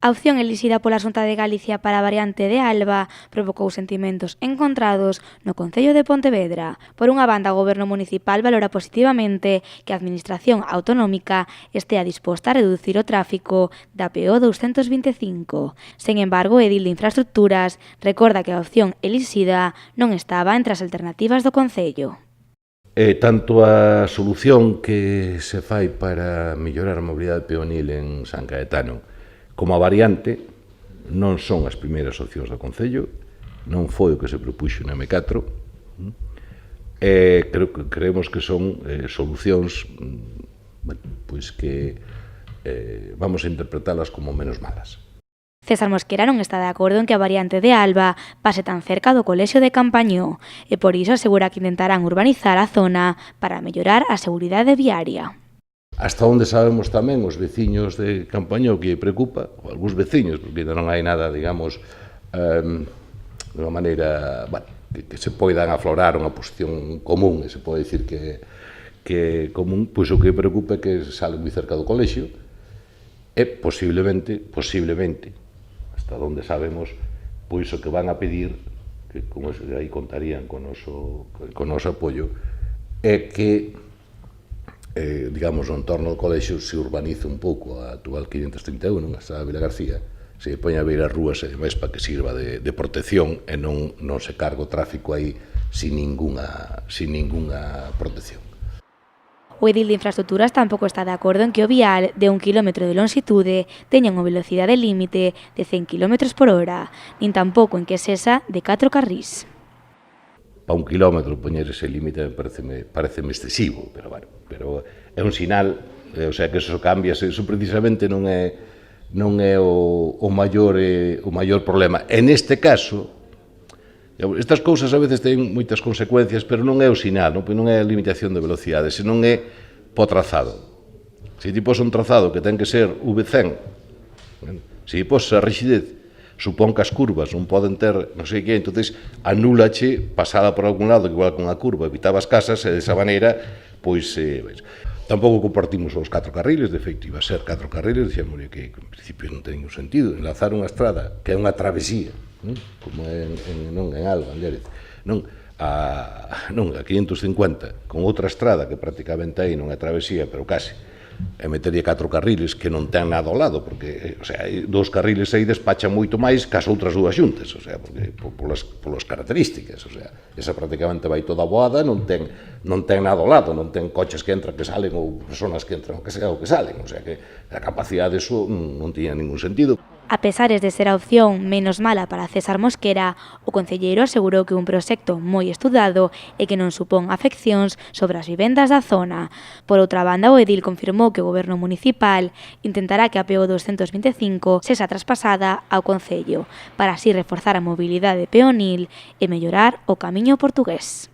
A opción elixida pola Xunta de Galicia para a variante de Alba provocou sentimentos encontrados no Concello de Pontevedra. Por unha banda, o Goberno municipal valora positivamente que a Administración autonómica estea disposta a reducir o tráfico da PO 225. Sen embargo, o edil de Infraestructuras recorda que a opción elixida non estaba entre as alternativas do Concello. Tanto a solución que se fai para mellorar a mobilidade peonil en San Caetano como a variante non son as primeiras opcións do Concello, non foi o que se propuxo na M4, creemos que son solucións pois que vamos a interpretalas como menos malas. César Mosquera non está de acordo en que a variante de Alba pase tan cerca do colexio de Campañó e por iso asegura que intentarán urbanizar a zona para mellorar a seguridade viaria. Hasta onde sabemos tamén os veciños de Campañó que preocupa, ou algúns veciños, porque non hai nada, digamos, de unha maneira, bueno, que se poidan aflorar unha posición común, e se pode dicir que é común, pois o que preocupa é que sale moi cerca do colexio e posiblemente, hasta onde sabemos, pois o que van a pedir, que como aí contarían con o noso apoio, é que digamos, no entorno do colexio se urbanice un pouco a actual 531, a Estrada de Vila García, se poña a ver as rúas e demais para que sirva de protección e non se carga o tráfico aí sin ningunha protección. O edil de Infraestructuras tampouco está de acordo en que o vial de 1 km de longitude teña unha velocidade límite de 100 km por hora, nin tampouco en que sexa de 4 carrís. Para 1 kilómetro poñer ese límite pareceme excesivo, pero bueno, pero é un sinal, o sea, que eso cambiase, eso precisamente non é o maior problema. En este caso, estas cousas a veces teñen moitas consecuencias, pero non é o sinal, non é a limitación de velocidade, senón é po trazado. Se ti pos un trazado que ten que ser V100, se ti pos a rigidez, supón que as curvas non poden ter non sei que, entonces anúlache pasada por algún lado, igual con a curva, evitaba as casas e desa maneira, pois, tampouco compartimos os 4 carriles, de feito, iba a ser 4 carriles, dixemos que en principio non ten ningún sentido, enlazar unha estrada que é unha travesía, como en Alba, en Lérez, non a 550, con outra estrada que prácticamente aí non é travesía, pero case, e metería 4 carriles que non ten nada ao lado, porque, o sea, 2 carriles aí despachan moito máis que as outras dúas xuntas, o sea, porque polas características, o sea, esa prácticamente vai toda boada, non ten nada ao lado, non ten coches que entran, que salen, ou personas que entran, que salen, o sea, que a capacidade diso non tiña ningún sentido. A pesares de ser a opción menos mala para César Mosquera, o concelleiro asegurou que é un proxecto moi estudado e que non supón afeccións sobre as vivendas da zona. Por outra banda, o edil confirmou que o Goberno municipal intentará que a PO 225 sexa traspasada ao Concello, para así reforzar a mobilidade peonil e mellorar o camiño portugués.